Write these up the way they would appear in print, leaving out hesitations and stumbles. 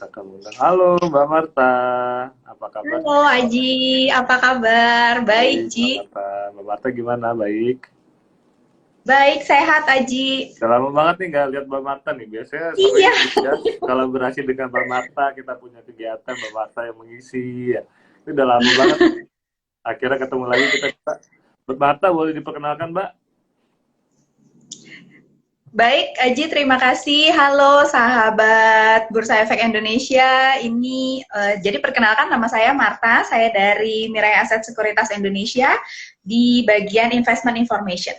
kita akan undang. Halo Mbak Marta, apa kabar? Halo Aji, apa kabar? Baik, Baik Ji. Mbak Marta. Mbak Marta gimana? Baik. Baik, sehat Aji. Udah lama banget nih nggak lihat Mbak Marta nih. Biasanya sering Iya, ya kolaborasi dengan Mbak Marta, kita punya kegiatan Mbak Marta yang mengisi ya. Ini udah lama banget. Akhirnya ketemu lagi kita. Mbak Marta boleh diperkenalkan Mbak? baik Aji, terima kasih. Halo sahabat Bursa Efek Indonesia. Ini jadi perkenalkan nama saya Marta, saya dari Mirai Aset Sekuritas Indonesia di bagian Investment Information.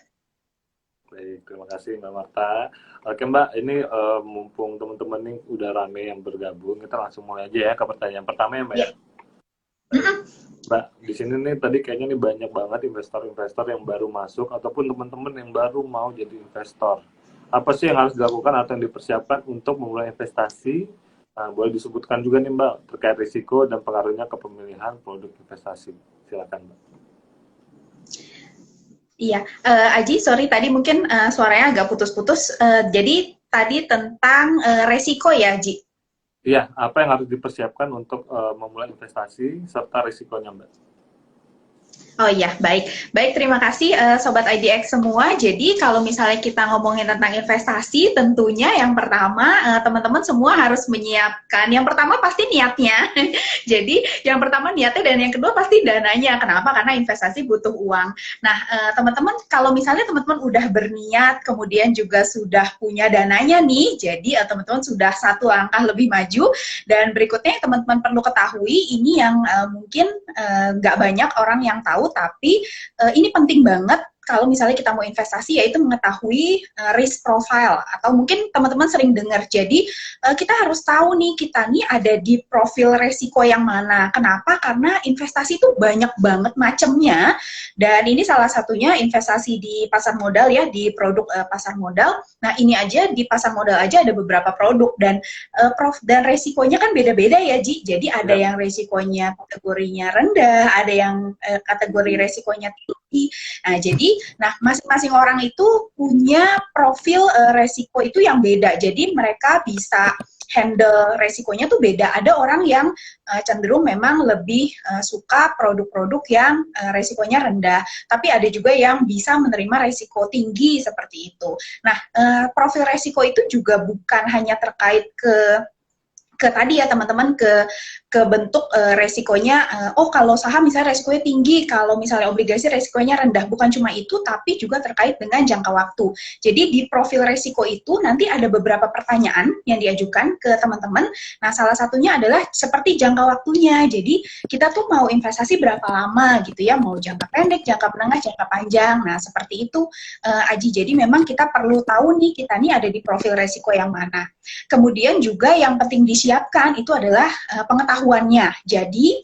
Baik, terima kasih Mbak Marta. Oke Mbak, ini mumpung teman-teman nih udah rame yang bergabung, kita langsung mulai aja ya ke pertanyaan pertama ya Mbak ya. Ya. Baik. Mbak, di sini nih tadi kayaknya nih banyak banget investor-investor yang baru masuk ataupun teman-teman yang baru mau jadi investor. Apa sih yang harus dilakukan atau yang dipersiapkan untuk memulai investasi? Nah, boleh disebutkan juga nih Mbak terkait risiko dan pengaruhnya ke pemilihan produk investasi. Silakan Mbak. Iya, Aji, sorry tadi mungkin suaranya agak putus-putus. Jadi tadi tentang resiko ya, Aji. Iya, apa yang harus dipersiapkan untuk memulai investasi serta risikonya Mbak? Oh iya, baik. Baik, terima kasih Sobat IDX semua. Jadi kalau misalnya kita ngomongin tentang investasi, tentunya yang pertama teman-teman semua harus menyiapkan. Yang pertama pasti niatnya. Jadi yang pertama niatnya dan yang kedua pasti dananya. Kenapa? Karena investasi butuh uang. Nah, teman-teman kalau misalnya teman-teman udah berniat, kemudian juga sudah punya dananya nih, jadi teman-teman sudah satu langkah lebih maju. Dan berikutnya yang teman-teman perlu ketahui, ini yang mungkin nggak banyak orang yang tahu, tapi ini penting banget kalau misalnya kita mau investasi, yaitu mengetahui risk profile, atau mungkin teman-teman sering dengar. Jadi kita harus tahu nih, kita nih ada di profil resiko yang mana. Kenapa? Karena investasi itu banyak banget macamnya, dan ini salah satunya investasi di pasar modal ya, di produk pasar modal. Nah ini aja di pasar modal aja ada beberapa produk, dan dan resikonya kan beda-beda ya, Ji. Jadi ada Ya, yang resikonya kategorinya rendah, ada yang kategori tinggi. resikonya tinggi. Nah, jadi masing-masing orang itu punya profil resiko itu yang beda. Jadi mereka bisa handle resikonya tuh beda. Ada orang yang cenderung memang lebih suka produk-produk yang resikonya rendah, tapi ada juga yang bisa menerima resiko tinggi seperti itu. Nah, profil resiko itu juga bukan hanya terkait ke tadi ya teman-teman, ke bentuk resikonya, oh kalau saham misalnya resikonya tinggi, kalau misalnya obligasi resikonya rendah. Bukan cuma itu, tapi juga terkait dengan jangka waktu. Jadi di profil resiko itu nanti ada beberapa pertanyaan yang diajukan ke teman-teman. Nah, salah satunya adalah seperti jangka waktunya. Jadi kita tuh mau investasi berapa lama gitu ya, mau jangka pendek, jangka menengah, jangka panjang. Nah, seperti itu Aji. Jadi memang kita perlu tahu nih, kita nih ada di profil resiko yang mana. Kemudian juga yang penting disiapkan itu adalah pengetahuannya. Jadi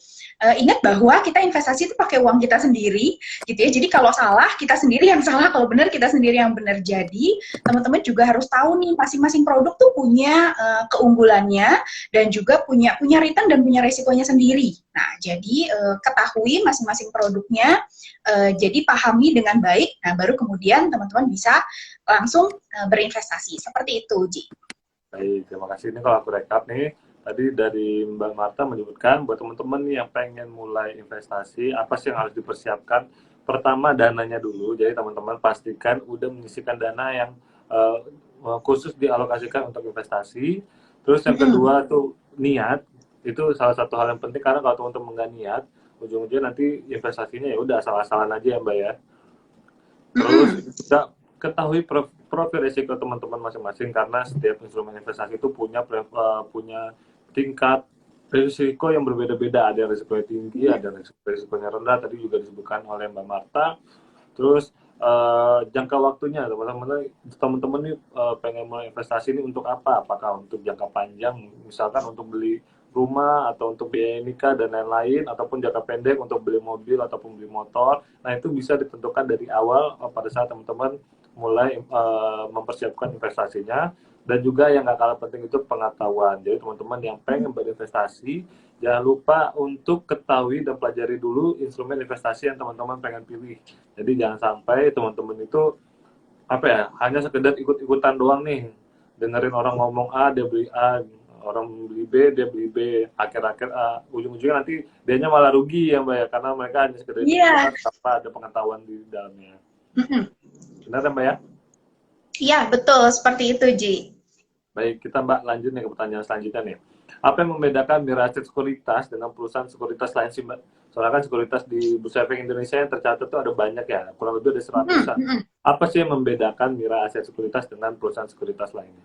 ingat bahwa kita investasi itu pakai uang kita sendiri, gitu ya. Jadi kalau salah kita sendiri yang salah, kalau benar kita sendiri yang benar. Jadi teman-teman juga harus tahu nih, masing-masing produk tuh punya keunggulannya, dan juga punya return dan punya resikonya sendiri. Nah, jadi ketahui masing-masing produknya, jadi pahami dengan baik. Nah, baru kemudian teman-teman bisa langsung berinvestasi. Seperti itu, Ji. Baik, terima kasih. Ini kalau aku rekap nih, tadi dari Mbak Marta menyebutkan buat teman-teman nih yang pengen mulai investasi, apa sih yang harus dipersiapkan? Pertama, dananya dulu. Jadi teman-teman pastikan udah menyisihkan dana yang uh, khusus dialokasikan untuk investasi. Terus yang kedua Mm-mm. tuh niat. Itu salah satu hal yang penting karena kalau teman-teman nggak niat, ujung-ujungnya nanti investasinya ya udah asal-asalan aja ya Mbak ya. Terus Mm-mm. juga ketahui profil risiko teman-teman masing-masing karena setiap instrumen investasi itu punya tingkat risiko yang berbeda-beda. Ada yang risikonya tinggi, ada yang risikonya rendah. Tadi juga disebutkan oleh Mbak Marta. Terus jangka waktunya, teman-teman nih pengen mulai investasi ini untuk apa? Apakah untuk jangka panjang, misalkan untuk beli rumah atau untuk biaya nikah dan lain-lain, ataupun jangka pendek untuk beli mobil ataupun beli motor. Nah itu bisa ditentukan dari awal pada saat teman-teman mulai mempersiapkan investasinya. Dan juga yang nggak kalah penting itu pengetahuan. Jadi teman-teman yang pengen berinvestasi, jangan lupa untuk ketahui dan pelajari dulu instrumen investasi yang teman-teman pengen pilih. Jadi jangan sampai teman-teman itu apa ya, hanya sekedar ikut-ikutan doang nih, dengerin orang ngomong A dia beli A, orang beli B, dia beli B, akhir-akhir ujung-ujungnya nanti dianya malah rugi ya Mbak ya, karena mereka hanya sekedar Iya. ikut tanpa ada pengetahuan di dalamnya. Mm-mm. Benar ya Mbak ya? Iya, betul. Seperti itu, Ji. Baik, kita Mbak lanjut nih ke pertanyaan selanjutnya nih. Apa yang membedakan Mira Aset Sekuritas dengan perusahaan sekuritas lain sih Mbak? Soalnya kan sekuritas di Bursa Efek Indonesia yang tercatat tuh ada banyak ya, kurang lebih ada Mm-mm, seratusan. mm-mm. Apa sih yang membedakan Mira Aset Sekuritas dengan perusahaan sekuritas lainnya?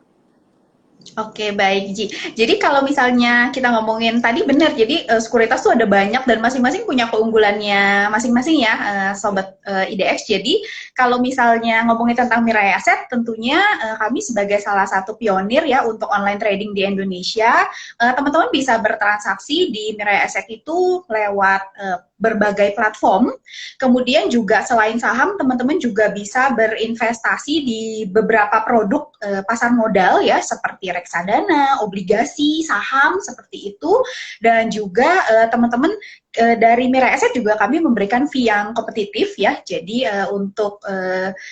Oke, baik, Ji. Jadi kalau misalnya kita ngomongin tadi benar, jadi sekuritas tuh ada banyak dan masing-masing punya keunggulannya masing-masing ya, Sobat IDX. Jadi kalau misalnya ngomongin tentang Mirai Asset, tentunya kami sebagai salah satu pionir ya untuk online trading di Indonesia, teman-teman bisa bertransaksi di Mirai Asset itu lewat berbagai platform. Kemudian juga selain saham, teman-teman juga bisa berinvestasi di beberapa produk pasar modal ya, seperti reksadana, obligasi, saham seperti itu. Dan juga teman-teman dari Mira Asset juga kami memberikan fee yang kompetitif ya. Jadi untuk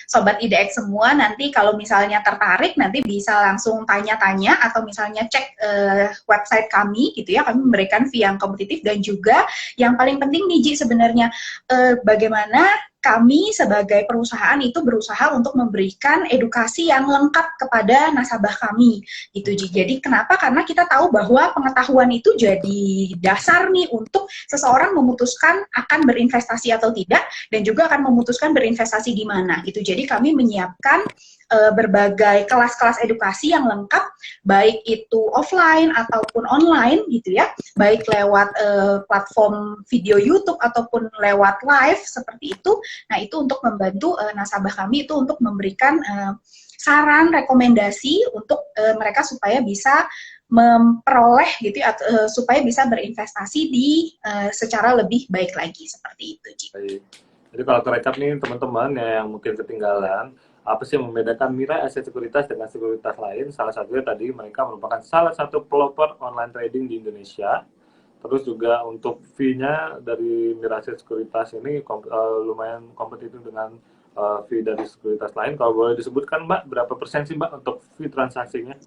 sobat IDX semua nanti kalau misalnya tertarik nanti bisa langsung tanya-tanya atau misalnya cek website kami gitu ya. Kami memberikan fee yang kompetitif dan juga yang paling penting nih Ji sebenarnya bagaimana kami sebagai perusahaan itu berusaha untuk memberikan edukasi yang lengkap kepada nasabah kami gitu Ji. Jadi kenapa? Karena kita tahu bahwa pengetahuan itu jadi dasar nih untuk seseorang memutuskan akan berinvestasi atau tidak dan juga akan memutuskan berinvestasi di mana gitu. Jadi kami menyiapkan berbagai kelas-kelas edukasi yang lengkap baik itu offline ataupun online gitu ya. Baik lewat platform video YouTube ataupun lewat live seperti itu. Nah, itu untuk membantu nasabah kami itu untuk memberikan saran, rekomendasi untuk mereka supaya bisa memperoleh gitu ya, supaya bisa berinvestasi di secara lebih baik lagi seperti itu, Ji. Baik. Jadi kalau terekap nih teman-teman yang mungkin ketinggalan, apa sih yang membedakan Mira Aset Sekuritas dengan sekuritas lain? Salah satunya tadi mereka merupakan salah satu pelopor online trading di Indonesia. Terus juga untuk fee-nya dari Mira Aset Sekuritas ini lumayan kompetitif dengan fee dari sekuritas lain. Kalau boleh disebutkan Mbak, berapa persen sih Mbak untuk fee transaksinya?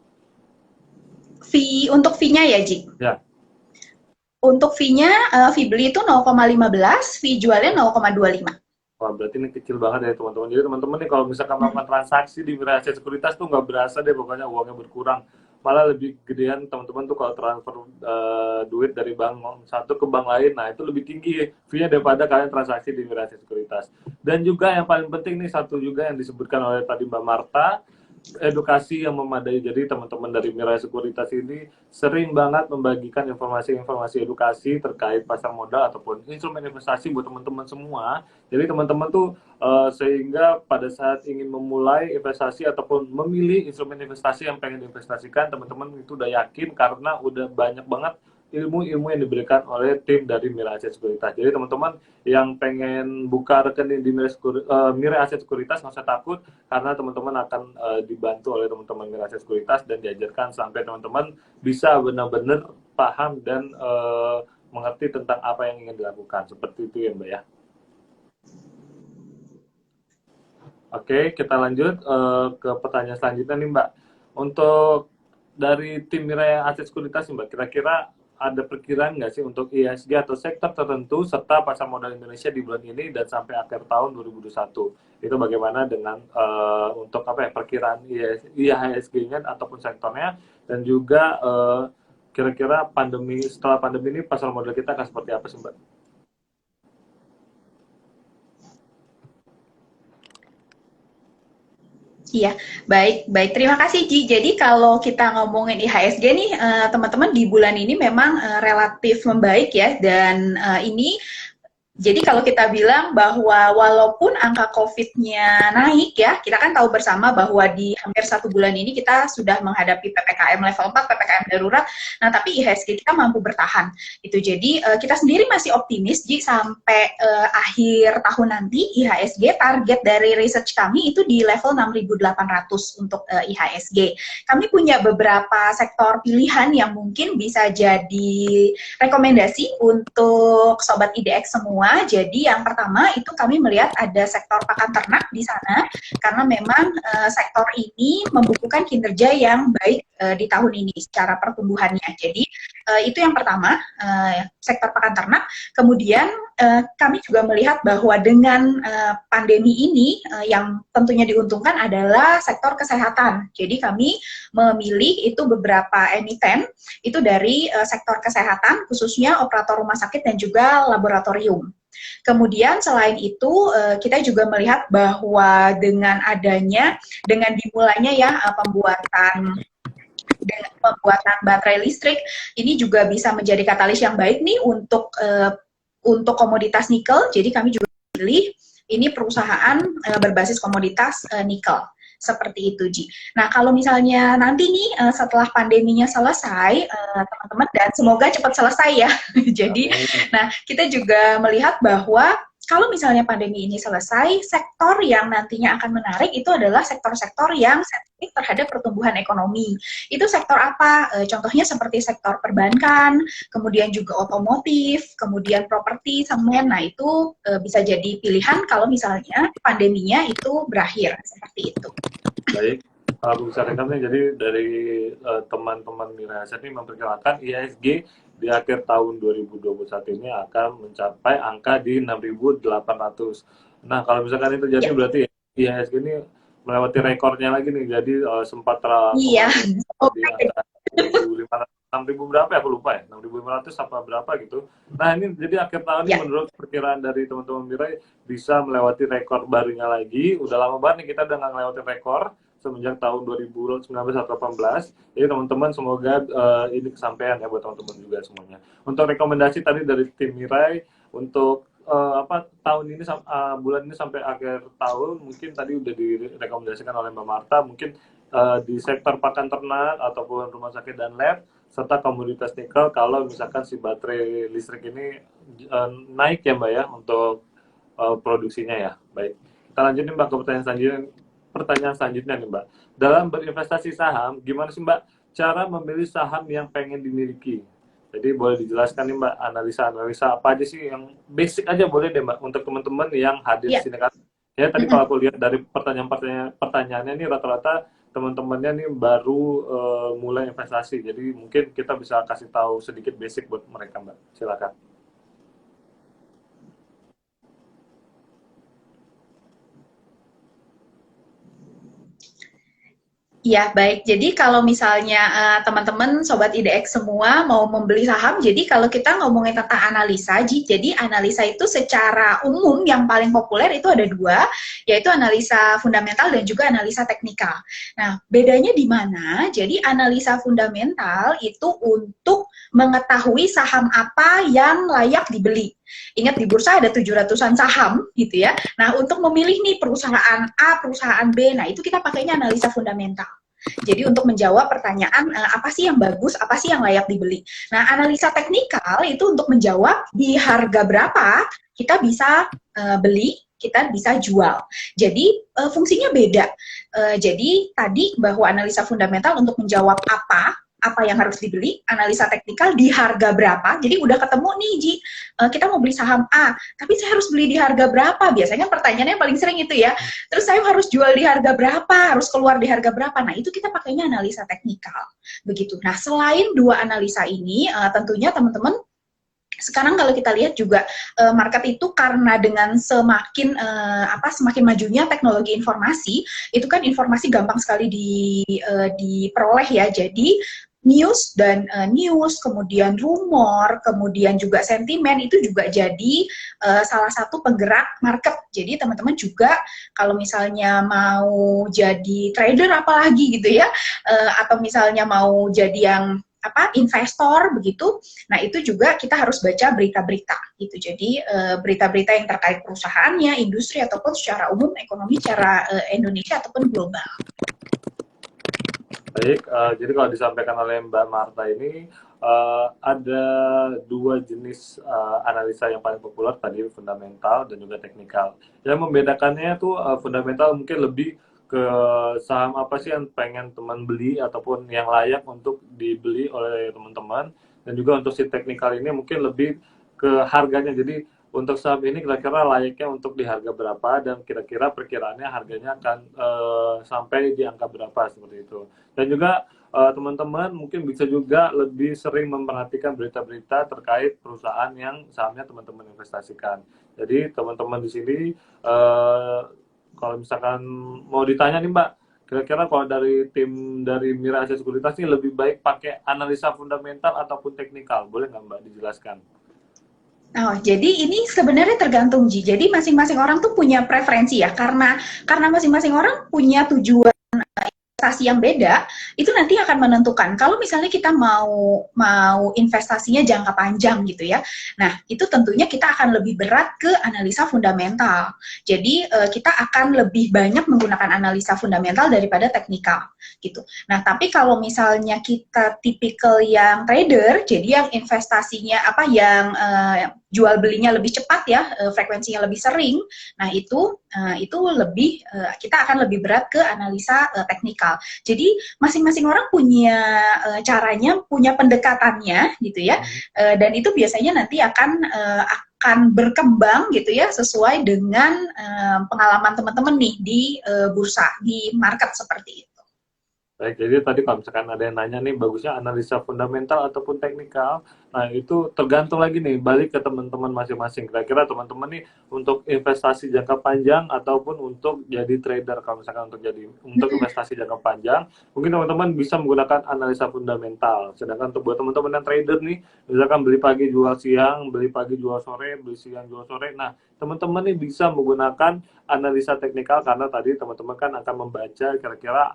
Fee untuk fee-nya ya, Ji? Ya. Untuk fee-nya, fee beli itu 0,15, fee jualnya 0,25. Wah, berarti ini kecil banget ya teman-teman. Jadi teman-teman nih kalau misalkan melakukan transaksi di Mira Aset Sekuritas tuh nggak berasa deh pokoknya uangnya berkurang. Malah lebih gedean teman-teman tuh kalau transfer duit dari bank satu ke bank lain. Nah, itu lebih tinggi fee-nya daripada kalian transaksi di Mira Aset Sekuritas. Dan juga yang paling penting nih satu juga yang disebutkan oleh tadi Mbak Marta, edukasi yang memadai. Jadi teman-teman dari Mira Sekuritas ini sering banget membagikan informasi-informasi edukasi terkait pasar modal ataupun instrumen investasi buat teman-teman semua. Jadi teman-teman tuh sehingga pada saat ingin memulai investasi ataupun memilih instrumen investasi yang pengen diinvestasikan, teman-teman itu udah yakin karena udah banyak banget ilmu-ilmu yang diberikan oleh tim dari Mira Aset Sekuritas. Jadi teman-teman yang pengen buka rekening di Mira Aset Sekuritas nggak usah takut karena teman-teman akan dibantu oleh teman-teman Mira Aset Sekuritas dan diajarkan sampai teman-teman bisa benar-benar paham dan mengerti tentang apa yang ingin dilakukan. Seperti itu ya Mbak ya. Oke, kita lanjut ke pertanyaan selanjutnya nih Mbak. Untuk dari tim Mira Aset Sekuritas Mbak, kira-kira ada perkiraan nggak sih untuk IHSG atau sektor tertentu serta pasar modal Indonesia di bulan ini dan sampai akhir tahun 2021? Itu bagaimana dengan untuk apa ya perkiraan IHSG-nya ataupun sektornya dan juga kira-kira setelah pandemi ini pasar modal kita akan seperti apa sih Mbak? Iya, baik, baik. Terima kasih, Ji. Jadi kalau kita ngomongin IHSG nih, teman-teman di bulan ini memang relatif membaik ya, dan ini jadi kalau kita bilang bahwa walaupun angka COVID-nya naik ya, kita kan tahu bersama bahwa di hampir 1 bulan ini kita sudah menghadapi PPKM level 4, PPKM darurat, nah tapi IHSG kita mampu bertahan. Gitu. Jadi kita sendiri masih optimis, Ji, sampai akhir tahun nanti IHSG target dari research kami itu di level 6.800 untuk IHSG. Kami punya beberapa sektor pilihan yang mungkin bisa jadi rekomendasi untuk Sobat IDX semua. semua. Jadi yang pertama itu kami melihat ada sektor pakan ternak di sana, karena memang sektor ini membukukan kinerja yang baik di tahun ini secara pertumbuhannya. Jadi itu yang pertama, sektor pakan ternak. Kemudian kami juga melihat bahwa dengan pandemi ini yang tentunya diuntungkan adalah sektor kesehatan. Jadi kami memilih itu beberapa emiten itu dari sektor kesehatan, khususnya operator rumah sakit dan juga laboratorium. Kemudian selain itu kita juga melihat bahwa dengan dimulainya ya pembuatan baterai listrik ini juga bisa menjadi katalis yang baik nih untuk komoditas nikel. Jadi kami juga pilih ini perusahaan berbasis komoditas nikel. Seperti itu, Ji. Nah, kalau misalnya nanti nih setelah pandeminya selesai, teman-teman, dan semoga cepat selesai ya. Jadi, nah kita juga melihat bahwa kalau misalnya pandemi ini selesai, sektor yang nantinya akan menarik itu adalah sektor-sektor yang sensitif terhadap pertumbuhan ekonomi. Itu sektor apa? Contohnya seperti sektor perbankan, kemudian juga otomotif, kemudian properti, semen. Nah, itu bisa jadi pilihan kalau misalnya pandeminya itu berakhir, seperti itu. Baik, kalau aku bisa rekap nih, jadi dari teman-teman Mira Aset ini memperkirakan IHSG di akhir tahun 2021 ini akan mencapai angka di 6.800. Nah, kalau misalkan itu jadi berarti IHSG ini melewati rekornya lagi nih, jadi sempat di angka 6.000 berapa ya, aku lupa ya, 6.500 apa berapa gitu. Nah, ini jadi akhir tahun ini menurut perkiraan dari teman-teman Mirai bisa melewati rekor barunya lagi. Udah lama banget nih kita udah nggak ngelewatin rekor semenjak tahun 2019 atau 18. Jadi teman-teman semoga ini kesampaian ya buat teman-teman juga semuanya. Untuk rekomendasi tadi dari tim Mirai untuk tahun ini bulan ini sampai akhir tahun mungkin tadi udah direkomendasikan oleh Mbak Marta, mungkin di sektor pakan ternak ataupun rumah sakit dan lab serta komoditas nikel kalau misalkan si baterai listrik ini naik ya Mbak ya untuk produksinya ya. Baik, kita lanjutin Mbak ke pertanyaan selanjutnya nih Mbak. Dalam berinvestasi saham, gimana sih Mbak cara memilih saham yang pengen dimiliki? Jadi boleh dijelaskan nih Mbak, analisa apa aja sih yang basic aja boleh deh Mbak untuk teman-teman yang hadir di sini kan. Ya tadi kalau aku lihat dari pertanyaannya nih rata-rata teman-temannya nih baru mulai investasi. Jadi mungkin kita bisa kasih tahu sedikit basic buat mereka Mbak. Silakan. Ya, baik. Jadi kalau misalnya teman-teman Sobat IDX semua mau membeli saham, jadi kalau kita ngomongin tentang analisa, jadi analisa itu secara umum yang paling populer itu ada dua, yaitu analisa fundamental dan juga analisa teknikal. Nah, bedanya di mana? Jadi analisa fundamental itu untuk mengetahui saham apa yang layak dibeli. Ingat di bursa ada 700-an saham gitu ya. Nah, untuk memilih nih perusahaan A, perusahaan B, nah itu kita pakainya analisa fundamental. Jadi untuk menjawab pertanyaan apa sih yang bagus, apa sih yang layak dibeli. Nah, analisa teknikal itu untuk menjawab di harga berapa kita bisa beli, kita bisa jual. Jadi fungsinya beda. Jadi tadi bahwa analisa fundamental untuk menjawab apa yang harus dibeli, analisa teknikal di harga berapa. Jadi udah ketemu nih Ji, kita mau beli saham A, tapi saya harus beli di harga berapa? Biasanya pertanyaannya paling sering itu ya. Terus saya harus jual di harga berapa? Harus keluar di harga berapa? Nah, itu kita pakainya analisa teknikal. Begitu. Nah, selain dua analisa ini, tentunya teman-teman sekarang kalau kita lihat juga market itu karena dengan semakin majunya teknologi informasi, itu kan informasi gampang sekali diperoleh ya. Jadi news, kemudian rumor, kemudian juga sentimen itu juga jadi salah satu penggerak market. Jadi teman-teman juga kalau misalnya mau jadi trader apalagi gitu ya, atau misalnya mau jadi yang investor begitu. Nah, itu juga kita harus baca berita-berita gitu. Jadi berita-berita yang terkait perusahaannya, industri ataupun secara umum ekonomi secara Indonesia ataupun global. Baik, jadi kalau disampaikan oleh Mbak Marta ini ada dua jenis analisa yang paling populer tadi, fundamental dan juga teknikal. Yang membedakannya tuh fundamental mungkin lebih ke saham apa sih yang pengen teman beli ataupun yang layak untuk dibeli oleh teman-teman, dan juga untuk si teknikal ini mungkin lebih ke harganya. Jadi untuk saham ini kira-kira layaknya untuk di harga berapa dan kira-kira perkiraannya harganya akan sampai di angka berapa seperti itu. Dan juga teman-teman mungkin bisa juga lebih sering memperhatikan berita-berita terkait perusahaan yang sahamnya teman-teman investasikan. Jadi teman-teman di sini kalau misalkan mau ditanya nih Mbak, kira-kira kalau dari tim dari Mira Asia Sekuritas ini lebih baik pakai analisa fundamental ataupun teknikal, boleh nggak Mbak dijelaskan? Oh, jadi ini sebenarnya tergantung Ji. Jadi masing-masing orang tuh punya preferensi ya, karena masing-masing orang punya tujuan investasi yang beda, itu nanti akan menentukan. Kalau misalnya kita mau investasinya jangka panjang gitu ya, nah itu tentunya kita akan lebih berat ke analisa fundamental. Jadi kita akan lebih banyak menggunakan analisa fundamental daripada teknikal gitu. Nah tapi kalau misalnya kita tipikal yang trader, jadi yang investasinya yang jual belinya lebih cepat ya, frekuensinya lebih sering, nah itu lebih kita akan lebih berat ke analisa teknikal. Jadi masing-masing orang punya caranya, punya pendekatannya gitu ya. Dan itu biasanya nanti akan berkembang gitu ya sesuai dengan pengalaman teman-teman nih di bursa, di market seperti itu. Baik, jadi tadi kalau misalkan ada yang nanya nih, bagusnya analisa fundamental ataupun teknikal, nah itu tergantung lagi nih, balik ke teman-teman masing-masing. Kira-kira teman-teman nih untuk investasi jangka panjang ataupun untuk jadi trader, kalau misalkan untuk investasi jangka panjang, mungkin teman-teman bisa menggunakan analisa fundamental. Sedangkan untuk buat teman-teman yang trader nih, misalkan beli pagi jual siang, beli pagi jual sore, beli siang jual sore, nah teman-teman nih bisa menggunakan analisa teknikal karena tadi teman-teman kan akan membaca kira-kira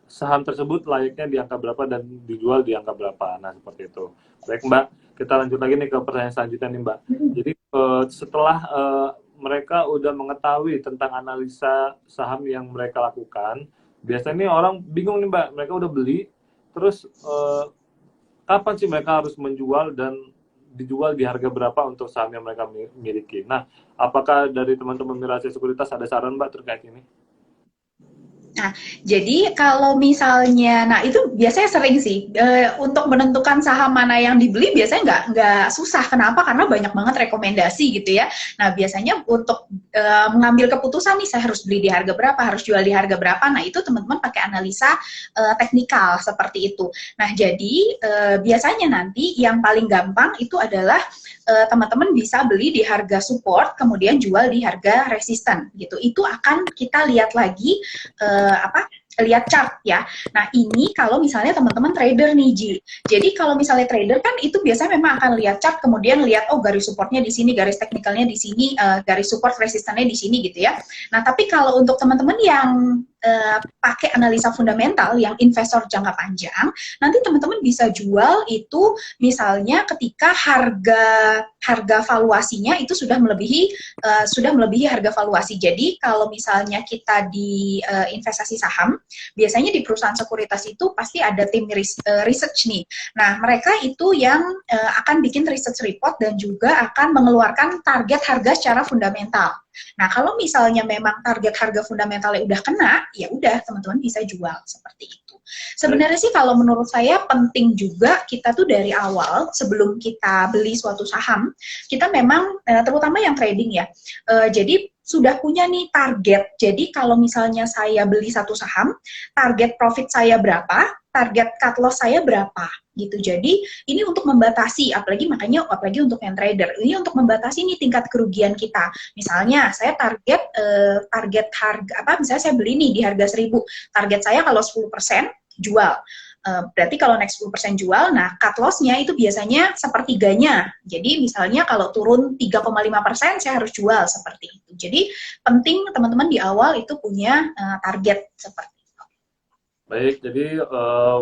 saham tersebut layaknya di angka berapa dan dijual di angka berapa. Nah, seperti itu. Baik, Mbak. Kita lanjut lagi nih ke pertanyaan selanjutnya nih, Mbak. Jadi, setelah mereka udah mengetahui tentang analisa saham yang mereka lakukan, biasanya nih orang bingung nih, Mbak. Mereka udah beli, terus kapan sih mereka harus menjual dan dijual di harga berapa untuk saham yang mereka miliki. Nah, apakah dari teman-teman Mira Asia Sekuritas ada saran, Mbak, terkait ini? Nah, jadi kalau misalnya, nah itu biasanya sering sih untuk menentukan saham mana yang dibeli biasanya nggak susah. Kenapa? Karena banyak banget rekomendasi gitu ya. Nah, biasanya untuk mengambil keputusan nih saya harus beli di harga berapa, harus jual di harga berapa. Nah, itu teman-teman pakai analisa teknikal seperti itu. Nah, jadi biasanya nanti yang paling gampang itu adalah teman-teman bisa beli di harga support, kemudian jual di harga resisten gitu. Itu akan kita lihat lagi lihat chart ya. Nah ini kalau misalnya teman-teman trader nih Ji. Jadi kalau misalnya trader kan itu biasanya memang akan lihat chart kemudian lihat oh garis supportnya di sini, garis teknikalnya di sini, garis support resistannya di sini gitu ya. Nah tapi kalau untuk teman-teman yang pakai analisa fundamental yang investor jangka panjang, nanti teman-teman bisa jual itu misalnya ketika harga valuasinya itu sudah melebihi harga valuasi. Jadi kalau misalnya kita di investasi saham, biasanya di perusahaan sekuritas itu pasti ada tim research nih. Nah, mereka itu yang akan bikin research report dan juga akan mengeluarkan target harga secara fundamental. Nah, kalau misalnya memang target harga fundamentalnya udah kena, ya udah teman-teman bisa jual seperti itu. Sebenarnya sih kalau menurut saya penting juga kita tuh dari awal sebelum kita beli suatu saham, kita memang terutama yang trading ya. Jadi sudah punya nih target. Jadi kalau misalnya saya beli satu saham, target profit saya berapa, target cut loss saya berapa gitu. Jadi ini untuk membatasi, apalagi untuk yang trader, ini untuk membatasi nih tingkat kerugian kita. Misalnya saya target harga misalnya saya beli nih di harga 1.000, target saya kalau 10% jual. Berarti kalau naik 10% jual, nah cut loss-nya itu biasanya sepertiganya. Jadi misalnya kalau turun 3,5% saya harus jual seperti itu. Jadi penting teman-teman di awal itu punya target seperti itu. Baik, jadi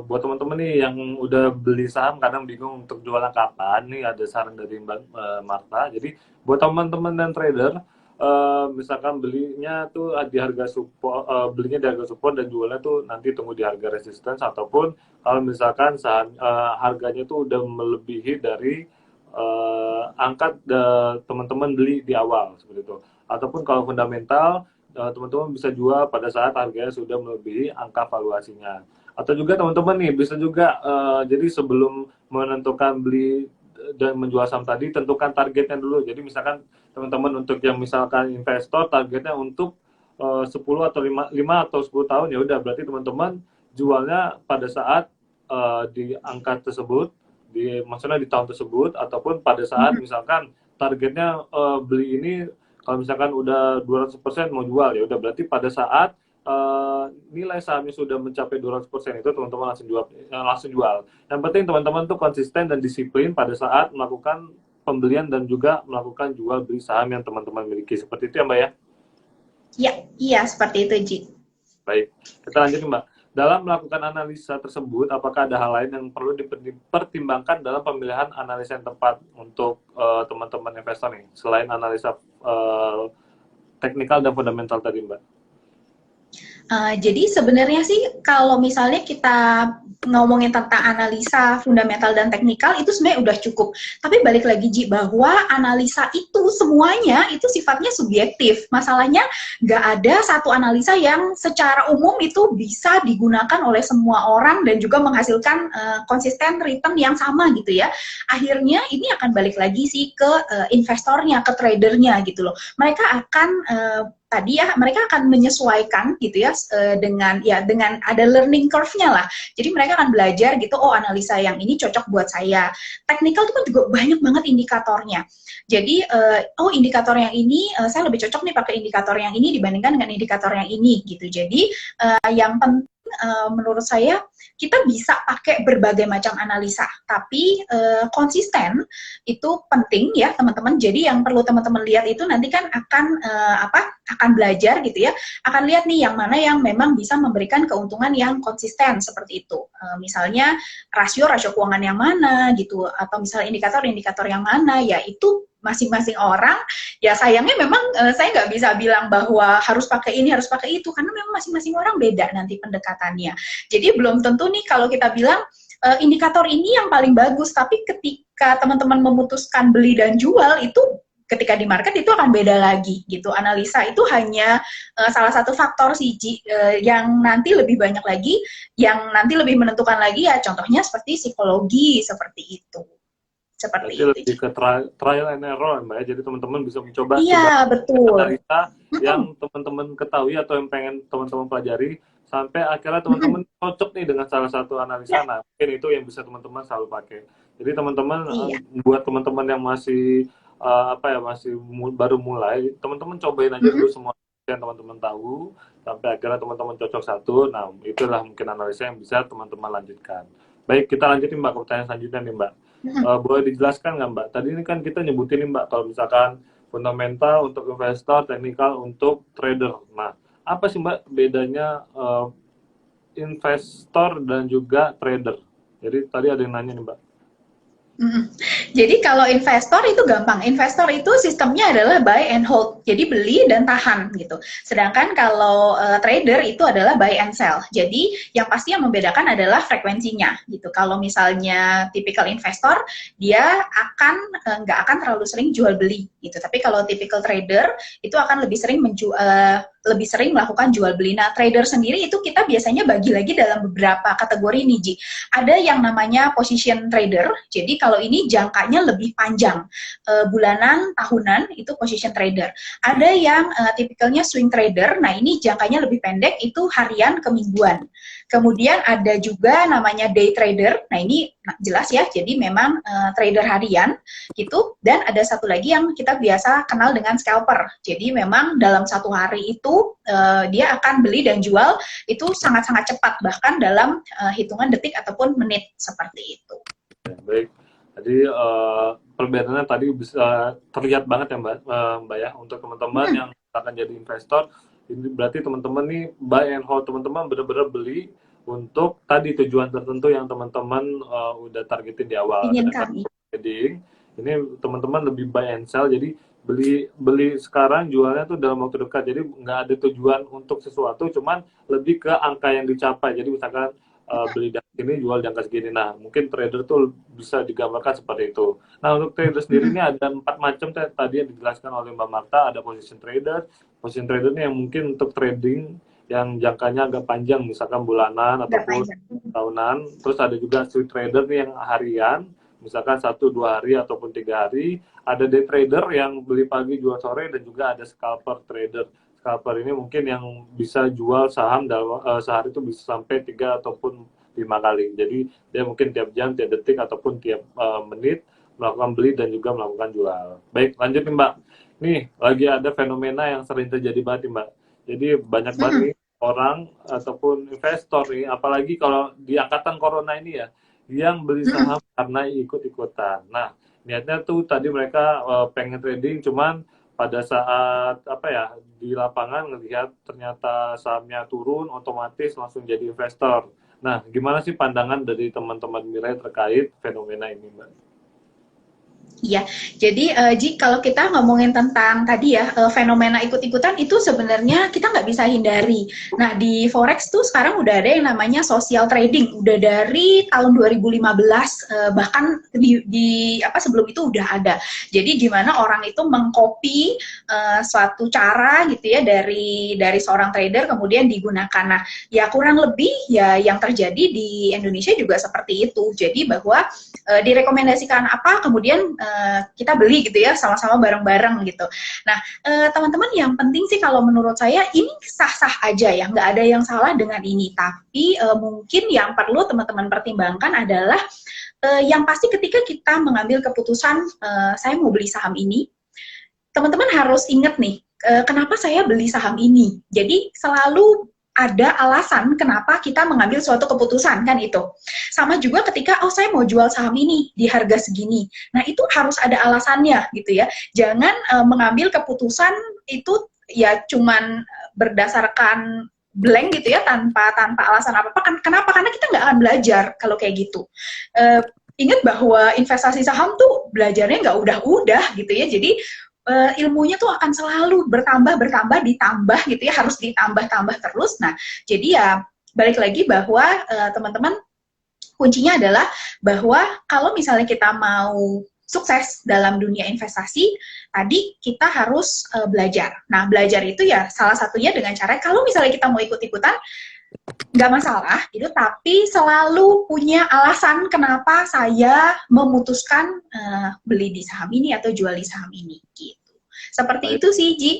buat teman-teman nih yang udah beli saham kadang bingung untuk jualan kapan, nih ada saran dari Mbak Marta. Jadi buat teman-teman dan trader, misalkan belinya tuh di harga support, belinya di harga support dan jualnya tuh nanti tunggu di harga resistance, ataupun kalau misalkan saham harganya tuh udah melebihi dari angka teman-teman beli di awal seperti itu. Ataupun kalau fundamental, teman-teman bisa jual pada saat harganya sudah melebihi angka valuasinya. Atau juga teman-teman nih bisa juga jadi sebelum menentukan beli dan menjual saham tadi, tentukan targetnya dulu. Jadi misalkan teman-teman untuk yang misalkan investor targetnya untuk 10 atau 5 atau 10 tahun, ya udah berarti teman-teman jualnya pada saat di angka tersebut, maksudnya di tahun tersebut, ataupun pada saat misalkan targetnya beli ini kalau misalkan udah 200% mau jual, ya udah berarti pada saat nilai sahamnya sudah mencapai 200% itu teman-teman langsung jual. Yang penting teman-teman tuh konsisten dan disiplin pada saat melakukan pembelian dan juga melakukan jual beli saham yang teman-teman miliki. Seperti itu ya Mbak ya? Ya, iya seperti itu, Ji. Baik, kita lanjut Mbak. Dalam melakukan analisa tersebut, apakah ada hal lain yang perlu dipertimbangkan dalam pemilihan analisa yang tepat untuk teman-teman investor nih, selain analisa teknikal dan fundamental tadi Mbak? Jadi sebenarnya sih kalau misalnya kita ngomongin tentang analisa fundamental dan teknikal itu sebenarnya udah cukup. Tapi balik lagi Ji, bahwa analisa itu semuanya itu sifatnya subjektif. Masalahnya nggak ada satu analisa yang secara umum itu bisa digunakan oleh semua orang dan juga menghasilkan konsisten return yang sama gitu ya. Akhirnya ini akan balik lagi sih ke investornya, ke tradernya gitu loh. Mereka akan tadi ya mereka akan menyesuaikan gitu ya dengan ada learning curve-nya lah. Jadi mereka akan belajar gitu, oh analisa yang ini cocok buat saya. Teknikal itu kan juga banyak banget indikatornya. Jadi oh indikator yang ini saya lebih cocok nih pakai indikator yang ini dibandingkan dengan indikator yang ini gitu. Jadi yang penting menurut saya kita bisa pakai berbagai macam analisa, tapi konsisten itu penting ya teman-teman. Jadi yang perlu teman-teman lihat itu nanti kan akan belajar gitu ya, akan lihat nih yang mana yang memang bisa memberikan keuntungan yang konsisten seperti itu. Misalnya rasio keuangan yang mana gitu, atau misalnya indikator-indikator yang mana, ya itu masing-masing orang, ya sayangnya memang saya nggak bisa bilang bahwa harus pakai ini, harus pakai itu, karena memang masing-masing orang beda nanti pendekatannya. Jadi belum tentu nih kalau kita bilang indikator ini yang paling bagus, tapi ketika teman-teman memutuskan beli dan jual itu ketika di market itu akan beda lagi gitu. Analisa itu hanya salah satu faktor sih yang nanti lebih banyak lagi, yang nanti lebih menentukan lagi ya contohnya seperti psikologi seperti itu. Seperti Berarti itu. lebih ke trial and error Mbak ya. Jadi teman-teman bisa mencoba Iya, betul. analisa yang teman-teman ketahui atau yang pengen teman-teman pelajari sampai akhirnya teman-teman cocok nih dengan salah satu analisa. Nah, mungkin itu yang bisa teman-teman selalu pakai. Jadi teman-teman buat teman-teman yang masih baru mulai, teman-teman cobain aja dulu semua yang teman-teman tahu sampai akhirnya teman-teman cocok satu. Nah, itulah mungkin analisa yang bisa teman-teman lanjutkan. Baik, kita lanjutin Mbak ke pertanyaan selanjutnya nih Mbak. Boleh dijelaskan nggak Mbak? Tadi ini kan kita nyebutin nih Mbak, kalau misalkan fundamental untuk investor, teknikal untuk trader. Nah, apa sih Mbak bedanya investor dan juga trader? Jadi tadi ada yang nanya nih Mbak. Jadi kalau investor itu gampang. Investor itu sistemnya adalah buy and hold. Jadi beli dan tahan gitu. Sedangkan kalau trader itu adalah buy and sell. Jadi yang pasti yang membedakan adalah frekuensinya gitu. Kalau misalnya typical investor, dia nggak akan terlalu sering jual beli gitu. Tapi kalau typical trader itu akan lebih sering melakukan jual beli. Nah, trader sendiri itu kita biasanya bagi lagi dalam beberapa kategori nih, Ji. Ada yang namanya position trader. Jadi kalau ini jangkanya lebih panjang, bulanan, tahunan, itu position trader. Ada yang tipikalnya swing trader. Nah, ini jangkanya lebih pendek, itu harian ke mingguan. Kemudian ada juga namanya day trader. Nah, ini jelas ya, jadi memang trader harian gitu. Dan ada satu lagi yang kita biasa kenal dengan scalper. Jadi memang dalam satu hari itu dia akan beli dan jual itu sangat-sangat cepat, bahkan dalam hitungan detik ataupun menit seperti itu. Baik, jadi perbedaannya tadi bisa terlihat banget ya Mbak ya, untuk teman-teman yang akan jadi investor. Ini berarti teman-teman nih buy and hold, teman-teman benar-benar beli untuk tadi tujuan tertentu yang teman-teman udah targetin di awal. Trading ini teman-teman lebih buy and sell, jadi beli sekarang, jualnya tuh dalam waktu dekat. Jadi nggak ada tujuan untuk sesuatu, cuman lebih ke angka yang dicapai. Jadi misalkan beli di sini, jual di angka segini. Nah, mungkin trader tuh bisa digambarkan seperti itu. Nah, untuk trader sendiri ini ada 4 macam tadi yang dijelaskan oleh Mbak Marta. Ada position trader. Position trader ini yang mungkin untuk trading yang jangkanya agak panjang, misalkan bulanan ataupun tahunan. Terus ada juga swing trader nih yang harian. misalkan 1-2 hari ataupun 3 hari. Ada day trader yang beli pagi jual sore, dan juga ada scalper trader. Scalper ini mungkin yang bisa jual saham dalam sehari itu bisa sampai 3 ataupun 5 kali. Jadi dia mungkin tiap jam, tiap detik ataupun tiap menit melakukan beli dan juga melakukan jual. Baik, lanjut nih Mbak. Nih lagi ada fenomena yang sering terjadi banget nih Mbak. Jadi banyak banget nih orang ataupun investor nih, apalagi kalau di angkatan corona ini ya, yang beli saham karena ikut-ikutan. Nah, niatnya tuh tadi mereka pengen trading, cuman pada saat apa ya, di lapangan ngelihat ternyata sahamnya turun, otomatis langsung jadi investor. Nah, gimana sih pandangan dari teman-teman Mirai terkait fenomena ini, Mbak? Iya, jadi Ji, kalau kita ngomongin tentang tadi ya fenomena ikut-ikutan itu sebenarnya kita nggak bisa hindari. Nah di forex tuh sekarang udah ada yang namanya social trading, udah dari tahun 2015 bahkan di apa sebelum itu udah ada. Jadi gimana orang itu mengcopy suatu cara gitu ya dari seorang trader kemudian digunakan. Nah ya kurang lebih ya yang terjadi di Indonesia juga seperti itu. Jadi bahwa direkomendasikan apa kemudian kita beli gitu ya sama-sama bareng-bareng gitu. Nah teman-teman yang penting sih kalau menurut saya ini sah-sah aja ya, nggak ada yang salah dengan ini. Tapi mungkin yang perlu teman-teman pertimbangkan adalah yang pasti ketika kita mengambil keputusan saya mau beli saham ini, teman-teman harus ingat nih kenapa saya beli saham ini. Jadi selalu ada alasan kenapa kita mengambil suatu keputusan kan itu. Sama juga ketika saya mau jual saham ini di harga segini. Nah, itu harus ada alasannya gitu ya. Jangan mengambil keputusan itu ya cuman berdasarkan blank gitu ya tanpa alasan apa-apa. Kenapa? Karena kita nggak akan belajar kalau kayak gitu. Ingat bahwa investasi saham tuh belajarnya nggak udah-udah gitu ya. Jadi ilmunya tuh akan selalu bertambah, ditambah gitu ya, harus ditambah terus. Nah, jadi ya balik lagi bahwa teman-teman kuncinya adalah bahwa kalau misalnya kita mau sukses dalam dunia investasi, tadi kita harus belajar. Nah, belajar itu ya salah satunya dengan cara kalau misalnya kita mau ikut-ikutan, nggak masalah gitu, tapi selalu punya alasan kenapa saya memutuskan beli di saham ini atau jual di saham ini gitu. Seperti Baik. itu sih, Ji.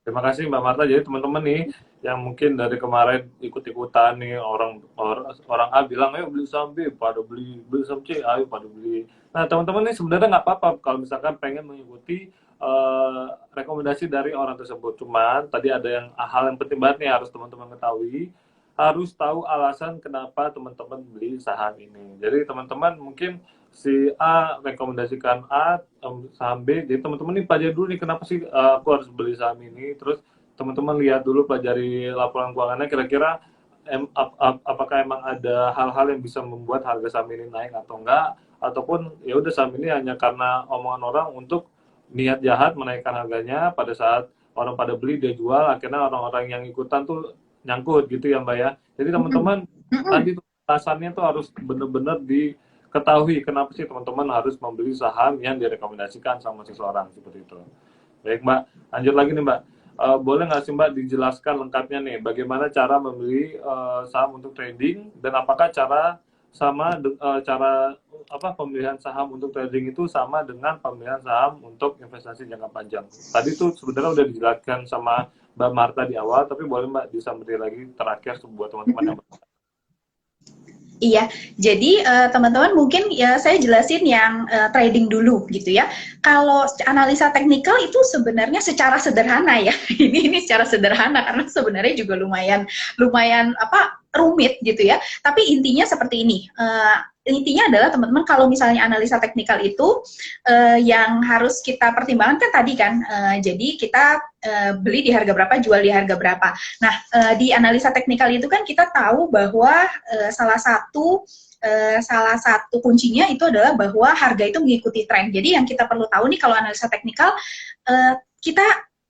Terima kasih Mbak Marta. Jadi teman-teman nih yang mungkin dari kemarin ikut-ikutan nih, orang A bilang ayo beli saham B, pada beli saham C, ayo pada beli. Nah teman-teman nih sebenarnya nggak apa-apa kalau misalkan pengen mengikuti rekomendasi dari orang tersebut. Cuman tadi ada hal yang penting banget nih harus teman-teman ketahui, harus tahu alasan kenapa teman-teman beli saham ini. Jadi teman-teman mungkin si A rekomendasikan A, saham B, jadi teman-teman nih pelajari dulu nih kenapa sih aku harus beli saham ini. Terus teman-teman lihat dulu, pelajari laporan keuangannya, kira-kira apakah emang ada hal-hal yang bisa membuat harga saham ini naik atau enggak, ataupun ya udah saham ini hanya karena omongan orang untuk niat jahat menaikkan harganya, pada saat orang pada beli dia jual, akhirnya orang-orang yang ikutan tuh nyangkut gitu ya Mbak ya. Jadi teman-teman tadi tuh alasannya tuh harus benar-benar diketahui kenapa sih teman-teman harus membeli saham yang direkomendasikan sama seseorang seperti itu. Baik Mbak, lanjut lagi nih Mbak. Boleh nggak sih Mbak dijelaskan lengkapnya nih bagaimana cara membeli saham untuk trading, dan apakah cara pemilihan saham untuk trading itu sama dengan pemilihan saham untuk investasi jangka panjang? Tadi tuh sebenarnya udah dijelaskan sama Mbak Marta di awal, tapi boleh Mbak disampaikan lagi terakhir buat teman-teman yang Iya, jadi teman-teman mungkin ya saya jelasin yang trading dulu gitu ya. Kalau analisa teknikal itu sebenarnya secara sederhana ya. Ini secara sederhana karena sebenarnya juga lumayan apa rumit gitu ya. Tapi intinya seperti ini. Intinya adalah teman-teman kalau misalnya analisa teknikal itu yang harus kita pertimbangkan kan tadi kan. Jadi kita beli di harga berapa, jual di harga berapa. Nah, di analisa teknikal itu kan kita tahu bahwa salah satu kuncinya itu adalah bahwa harga itu mengikuti tren. Jadi yang kita perlu tahu nih kalau analisa teknikal, kita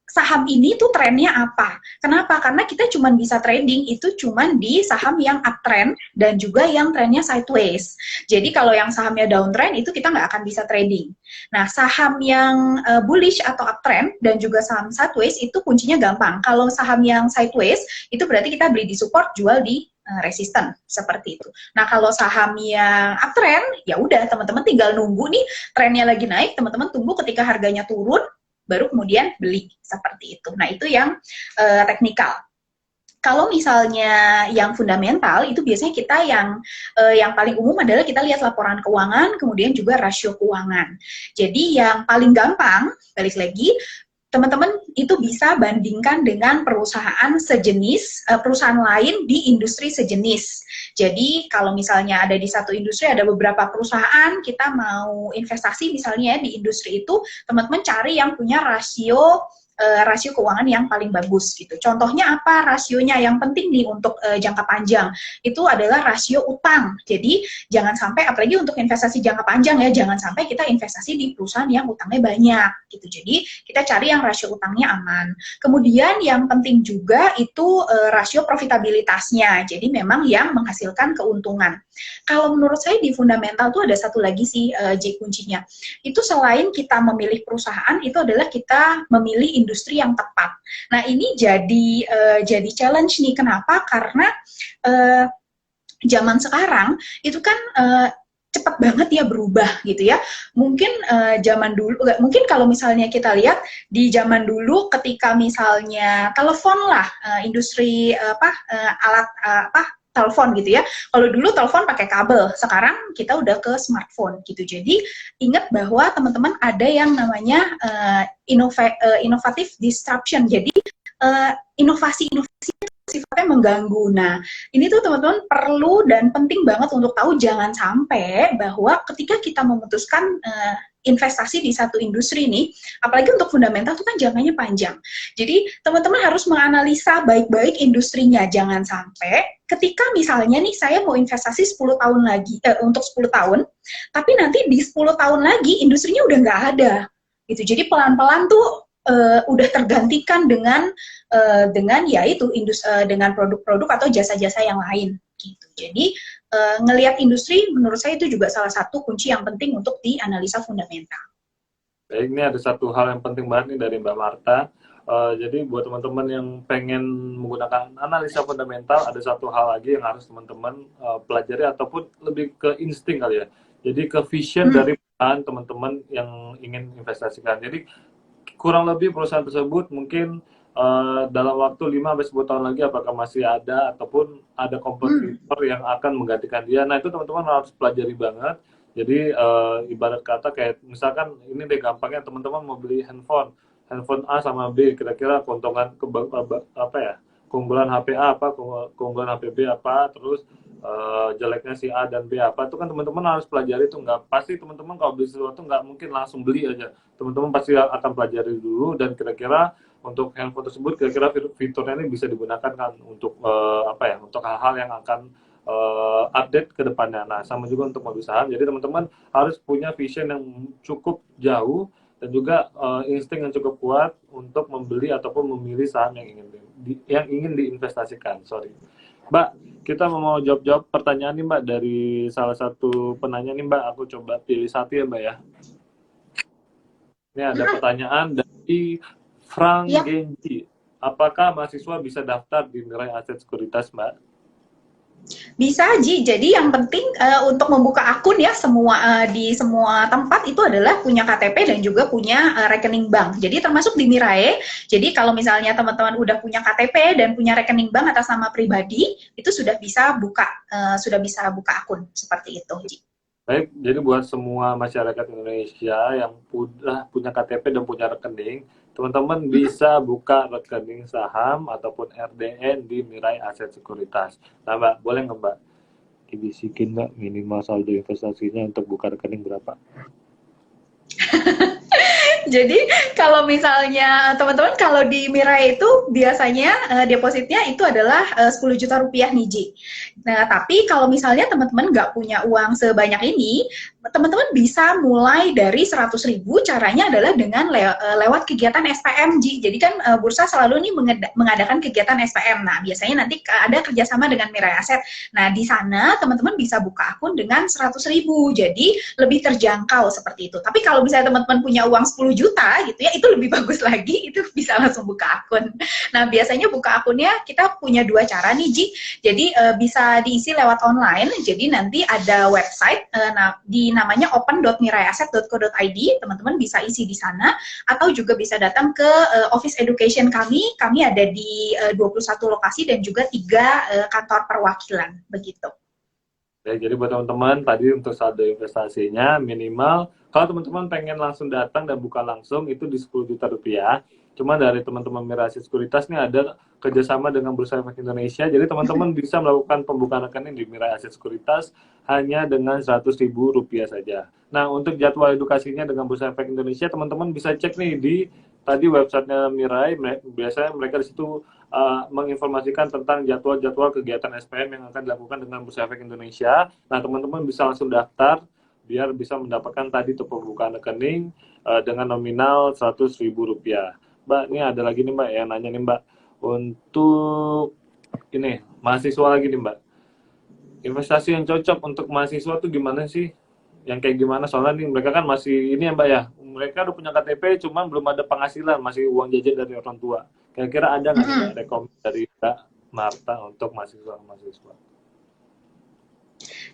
saham ini tuh trennya apa? Kenapa? Karena kita cuma bisa trading itu cuma di saham yang uptrend dan juga yang trennya sideways. Jadi kalau yang sahamnya downtrend itu kita nggak akan bisa trading. Nah, saham yang bullish atau uptrend dan juga saham sideways itu kuncinya gampang. Kalau saham yang sideways itu berarti kita beli di support, jual di resisten seperti itu. Nah, kalau saham yang uptrend, ya udah teman-teman tinggal nunggu nih trennya lagi naik, teman-teman tunggu ketika harganya turun, baru kemudian beli seperti itu. Nah, itu yang teknikal. Kalau misalnya yang fundamental itu biasanya kita yang paling umum adalah kita lihat laporan keuangan, kemudian juga rasio keuangan. Jadi yang paling gampang, balik lagi, teman-teman itu bisa bandingkan dengan perusahaan sejenis, perusahaan lain di industri sejenis. Jadi kalau misalnya ada di satu industri ada beberapa perusahaan, kita mau investasi misalnya di industri itu, teman-teman cari yang punya rasio keuangan yang paling bagus gitu. Contohnya apa rasionya yang penting nih untuk jangka panjang? Itu adalah rasio utang. Jadi jangan sampai, apalagi untuk investasi jangka panjang ya, jangan sampai kita investasi di perusahaan yang utangnya banyak gitu. Jadi kita cari yang rasio utangnya aman. Kemudian yang penting juga itu rasio profitabilitasnya. Jadi memang yang menghasilkan keuntungan. Kalau menurut saya di fundamental tuh ada satu lagi sih J kuncinya. Itu selain kita memilih perusahaan, itu adalah kita memilih industri yang tepat. Nah, ini jadi challenge nih. Kenapa? Karena zaman sekarang itu kan cepat banget ya berubah gitu ya. Mungkin zaman dulu, mungkin kalau misalnya kita lihat di zaman dulu ketika misalnya telepon lah, industri alat telepon gitu ya. Kalau dulu telepon pakai kabel, sekarang kita udah ke smartphone gitu. Jadi ingat bahwa teman-teman ada yang namanya innovative disruption. Jadi inovasi-inovasi sifatnya mengganggu. Nah, ini tuh teman-teman perlu dan penting banget untuk tahu, jangan sampai bahwa ketika kita memutuskan investasi di satu industri nih, apalagi untuk fundamental itu kan jangkanya panjang. Jadi teman-teman harus menganalisa baik-baik industrinya. Jangan sampai ketika misalnya nih saya mau investasi 10 tahun lagi, untuk 10 tahun, tapi nanti di 10 tahun lagi industrinya udah nggak ada. Gitu. Jadi pelan-pelan tuh udah tergantikan dengan yaitu dengan produk-produk atau jasa-jasa yang lain gitu. Jadi ngelihat industri menurut saya itu juga salah satu kunci yang penting untuk dianalisa fundamental. Baik, ini ada satu hal yang penting banget nih dari Mbak Marta. Jadi buat teman-teman yang pengen menggunakan analisa fundamental, ada satu hal lagi yang harus teman-teman pelajari ataupun lebih ke insting kali ya. Jadi ke vision dari perusahaan teman-teman yang ingin investasikan. Jadi kurang lebih perusahaan tersebut mungkin dalam waktu 5-10 tahun lagi apakah masih ada ataupun ada kompetitor yang akan menggantikan dia. Nah, itu teman-teman harus pelajari banget. Jadi ibarat kata kayak misalkan ini deh gampangnya, teman-teman mau beli handphone A sama B, kira-kira keuntungan keunggulan HP A apa, keunggulan HP B apa, terus jeleknya si A dan B apa, itu kan teman-teman harus pelajari. Itu nggak pasti teman-teman kalau beli sesuatu nggak mungkin langsung beli aja. Teman-teman pasti akan pelajari dulu, dan kira-kira untuk handphone tersebut kira-kira fiturnya ini bisa digunakan kan untuk untuk hal-hal yang akan update ke depannya. Nah, sama juga untuk mobil saham. Jadi teman-teman harus punya vision yang cukup jauh dan juga insting yang cukup kuat untuk membeli ataupun memilih saham yang ingin diinvestasikan. Mbak, kita mau jawab pertanyaan nih Mbak dari salah satu penanya nih Mbak. Aku coba pilih satu ya Mbak ya. Ini ada pertanyaan dari Frank Genji. Apakah mahasiswa bisa daftar di Mirai Aset Sekuritas Mbak? Bisa, Ji. Jadi yang penting untuk membuka akun ya di semua tempat itu adalah punya KTP dan juga punya rekening bank. Jadi termasuk di Mirae. Jadi kalau misalnya teman-teman udah punya KTP dan punya rekening bank atas nama pribadi, itu sudah bisa buka akun seperti itu, Ji. Baik, jadi buat semua masyarakat Indonesia yang sudah punya KTP dan punya rekening, teman-teman bisa buka rekening saham ataupun RDN di Mirai Aset Sekuritas. Nah Mbak, boleh nggak Mbak dibisikin Mbak minimal saldo investasinya untuk buka rekening berapa? Jadi kalau misalnya teman-teman kalau di Mirai itu biasanya depositnya itu adalah 10 juta rupiah nih Ji. Nah tapi kalau misalnya teman-teman nggak punya uang sebanyak ini, teman-teman bisa mulai dari 100.000. Caranya adalah dengan lewat kegiatan SPM Ji. Jadi kan bursa selalu nih mengadakan kegiatan SPM. Nah biasanya nanti ada kerjasama dengan Mirai Aset. Nah di sana teman-teman bisa buka akun dengan 100.000. Jadi lebih terjangkau seperti itu. Tapi kalau misalnya teman-teman punya uang 10 juta gitu ya, itu lebih bagus lagi, itu bisa langsung buka akun. Nah, biasanya buka akunnya kita punya dua cara nih, Ji. Jadi bisa diisi lewat online. Jadi nanti ada website di namanya open.miraiasset.co.id, teman-teman bisa isi di sana, atau juga bisa datang ke office education kami. Kami ada di 21 lokasi dan juga 3 kantor perwakilan, begitu. Ya, jadi buat teman-teman tadi untuk saldo investasinya minimal kalau teman-teman pengen langsung datang dan buka langsung itu di 10 juta rupiah. Cuma dari teman-teman Mirasis Sekuritas nih ada kerjasama dengan Bursa Efek Indonesia. Jadi teman-teman bisa melakukan pembukaan rekening di Mirasis Sekuritas hanya dengan 100.000 rupiah saja. Nah, untuk jadwal edukasinya dengan Bursa Efek Indonesia, teman-teman bisa cek nih di tadi websitenya Mirai. Biasanya mereka di situ menginformasikan tentang jadwal-jadwal kegiatan SPM yang akan dilakukan dengan Bursa Efek Indonesia. Nah, teman-teman bisa langsung daftar biar bisa mendapatkan tadi tuh pembukaan rekening dengan nominal 100.000 rupiah. Mbak, ini ada lagi nih Mbak yang nanya nih Mbak. Untuk ini, mahasiswa lagi nih Mbak. Investasi yang cocok untuk mahasiswa tuh gimana sih? Yang kayak gimana? Soalnya nih mereka kan masih ini ya Mbak ya, mereka udah punya KTP cuman belum ada penghasilan, masih uang jajan dari orang tua. Kira-kira ada nggak nih Mbak rekomendasi dari Mbak Marta untuk mahasiswa-mahasiswa?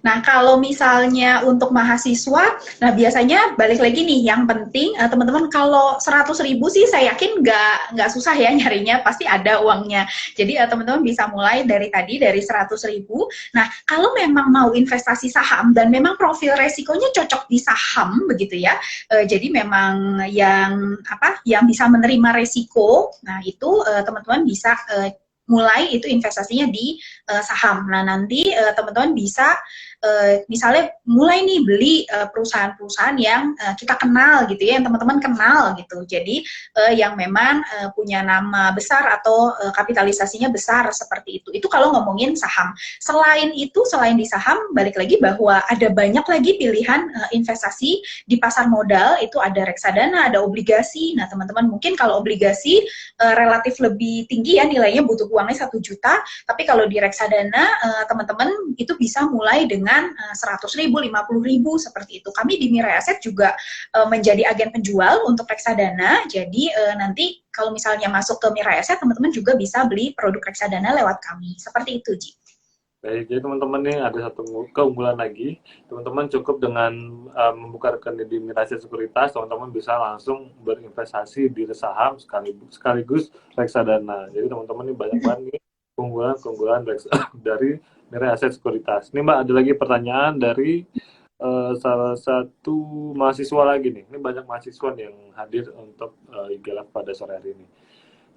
Nah, kalau misalnya untuk mahasiswa, nah biasanya balik lagi nih, yang penting teman-teman kalau 100.000 sih saya yakin nggak susah ya nyarinya, pasti ada uangnya. Jadi teman-teman bisa mulai dari tadi dari 100.000. Nah, kalau memang mau investasi saham dan memang profil resikonya cocok di saham begitu ya, jadi memang yang bisa menerima resiko, nah itu teman-teman bisa mulai itu investasinya di saham. Nah, nanti teman-teman bisa misalnya mulai nih beli perusahaan-perusahaan yang kita kenal gitu ya, yang teman-teman kenal gitu. Jadi yang memang punya nama besar atau kapitalisasinya besar seperti itu. Itu kalau ngomongin saham. Selain itu, selain di saham, balik lagi bahwa ada banyak lagi pilihan investasi di pasar modal. Itu ada reksadana, ada obligasi. Nah, teman-teman mungkin kalau obligasi relatif lebih tinggi ya nilainya, butuh uangnya 1 juta. Tapi kalau di reksadana, teman-teman itu bisa mulai dengan 100.000, 50.000 seperti itu. Kami di Mirai Asset juga menjadi agen penjual untuk reksadana. Jadi nanti kalau misalnya masuk ke Mirai Asset, teman-teman juga bisa beli produk reksadana lewat kami. Seperti itu, Ji. Baik, jadi teman-teman nih ada satu keunggulan lagi. Teman-teman cukup dengan membuka rekening di Mirasi Sekuritas, teman-teman bisa langsung berinvestasi di saham sekaligus reksadana. Jadi teman-teman ini banyak banget nih keunggulan dari Mirasi Aset Sekuritas. Ini Mbak ada lagi pertanyaan dari salah satu mahasiswa lagi nih. Ini banyak mahasiswa nih yang hadir untuk IGLAF pada sore hari ini.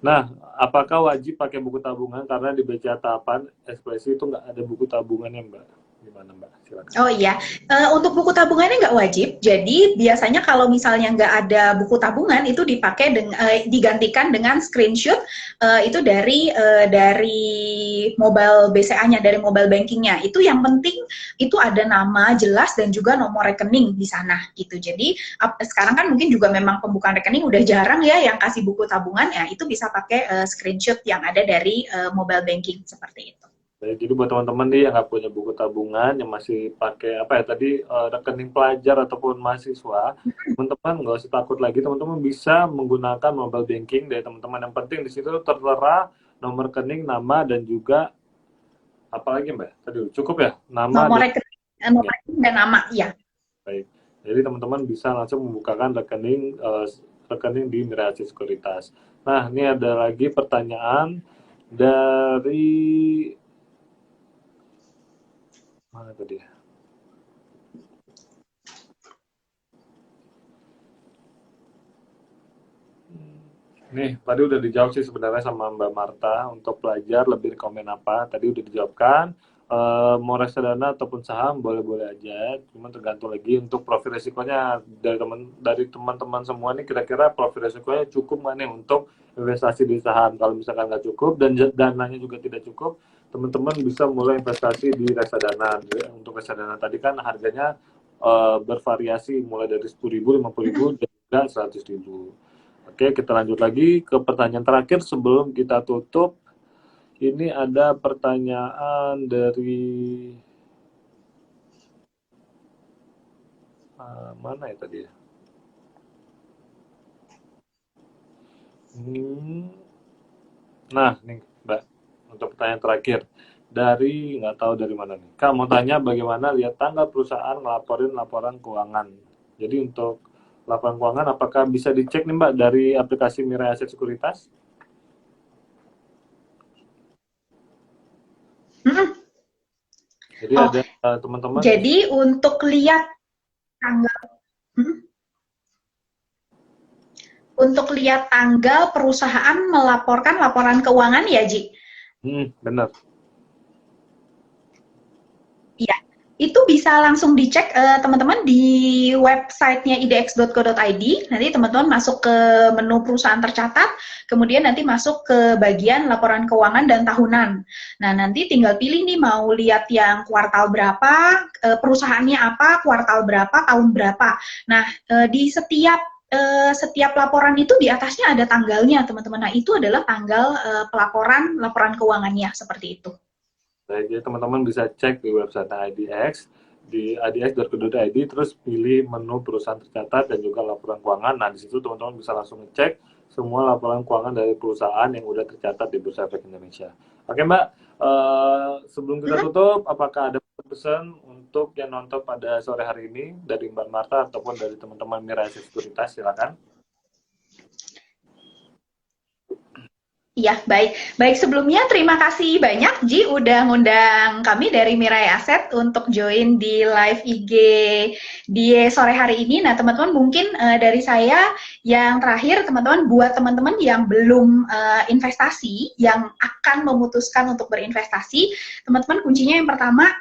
Nah, apakah wajib pakai buku tabungan karena di BCA Tapan Ekspresi itu nggak ada buku tabungannya, Mbak? Gimana, Mbak? Silakan. Oh iya, untuk buku tabungannya nggak wajib. Jadi biasanya kalau misalnya nggak ada buku tabungan itu digantikan dengan screenshot itu dari mobile BCA-nya, dari mobile banking-nya. Itu yang penting itu ada nama jelas dan juga nomor rekening di sana gitu. Jadi sekarang kan mungkin juga memang pembukaan rekening udah jarang ya yang kasih buku tabungan, ya itu bisa pakai screenshot yang ada dari mobile banking seperti itu. Jadi buat teman-teman nih yang nggak punya buku tabungan, yang masih pakai apa ya tadi rekening pelajar ataupun mahasiswa, teman-teman nggak usah takut lagi, teman-teman bisa menggunakan mobile banking dari teman-teman. Yang penting di situ tertera nomor rekening, nama dan juga apalagi Mbak? Tadi cukup ya, nama Nomor dan rekening dan nama, ya. baik. Jadi teman-teman bisa langsung membukakan rekening di Mirasi Sekuritas. Nah, ini ada lagi pertanyaan dari mana tadi? Nih, tadi udah dijawab sih sebenarnya sama Mbak Marta untuk pelajar lebih rekomen apa. Tadi udah dijawabkan. Mau reksadana ataupun saham boleh-boleh aja, cuma tergantung lagi untuk profil resikonya dari teman-teman semua nih kira-kira profil resikonya cukup nggak nih untuk investasi di saham. Kalau misalkan nggak cukup dan dananya juga tidak cukup, teman-teman bisa mulai investasi di reksadana. Untuk reksadana tadi kan harganya bervariasi mulai dari 10.000, 50.000 dan juga 100.000. Oke, kita lanjut lagi ke pertanyaan terakhir sebelum kita tutup. Ini ada pertanyaan dari mana ya tadi ya? Hmm, nah, nih, Mbak, untuk pertanyaan terakhir. Dari, nggak tahu dari mana nih. Kak mau tanya bagaimana lihat tanggal perusahaan ngelaporin laporan keuangan. Jadi untuk laporan keuangan, apakah bisa dicek nih Mbak dari aplikasi Mirai Aset Sekuritas? Mm-mm. Jadi Oh, ada teman-teman bisa. jadi untuk lihat tanggal, mm, untuk lihat tanggal perusahaan melaporkan laporan keuangan ya, Ji? Benar. Iya, itu bisa langsung dicek teman-teman di websitenya idx.co.id. Nanti teman-teman masuk ke menu perusahaan tercatat, kemudian nanti masuk ke bagian laporan keuangan dan tahunan. Nah, nanti tinggal pilih nih mau lihat yang kuartal berapa, perusahaannya apa, kuartal berapa, tahun berapa. Nah, di setiap laporan itu di atasnya ada tanggalnya, teman-teman. Nah, itu adalah tanggal pelaporan laporan keuangannya seperti itu. Baik, jadi teman-teman bisa cek di website IDX di idx.co.id terus pilih menu perusahaan tercatat dan juga laporan keuangan. Nah, di situ teman-teman bisa langsung ngecek semua laporan keuangan dari perusahaan yang udah tercatat di Bursa Efek Indonesia. Oke, Mbak. Sebelum kita Mhm. tutup, apakah ada pesan untuk yang nonton pada sore hari ini dari Mbak Marta ataupun dari teman-teman Mira Sekuritas? Silakan. Iya, baik. Baik, sebelumnya terima kasih banyak Ji udah ngundang kami dari Mirai Aset untuk join di live IG di sore hari ini. Nah, teman-teman mungkin dari saya yang terakhir, teman-teman buat teman-teman yang belum investasi, yang akan memutuskan untuk berinvestasi, teman-teman kuncinya yang pertama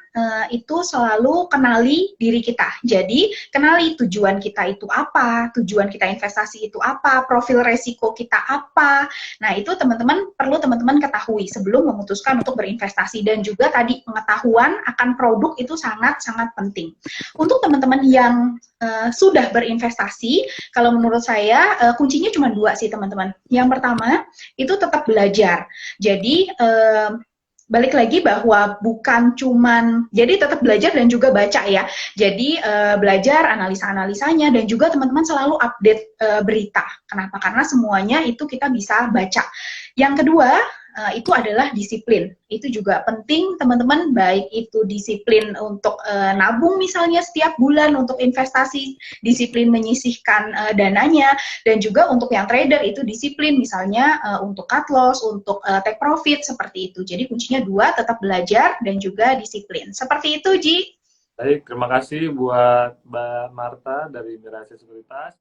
itu selalu kenali diri kita. Jadi, kenali tujuan kita itu apa, tujuan kita investasi itu apa, profil resiko kita apa. Nah, itu teman-teman perlu teman-teman ketahui sebelum memutuskan untuk berinvestasi dan juga tadi pengetahuan akan produk itu sangat-sangat penting. Untuk teman-teman yang sudah berinvestasi, kalau menurut saya kuncinya cuma dua sih teman-teman. Yang pertama itu tetap belajar. Jadi balik lagi bahwa bukan cuman jadi tetap belajar dan juga baca ya. Jadi belajar analisa-analisanya dan juga teman-teman selalu update berita. Kenapa? Karena semuanya itu kita bisa baca. Yang kedua itu adalah disiplin. Itu juga penting teman-teman, baik itu disiplin untuk nabung misalnya setiap bulan untuk investasi, disiplin menyisihkan dananya, dan juga untuk yang trader itu disiplin misalnya untuk cut loss, untuk take profit seperti itu. Jadi kuncinya dua, tetap belajar dan juga disiplin. Seperti itu, Ji. Baik, terima kasih buat Mbak Marta dari Mira Sekuritas.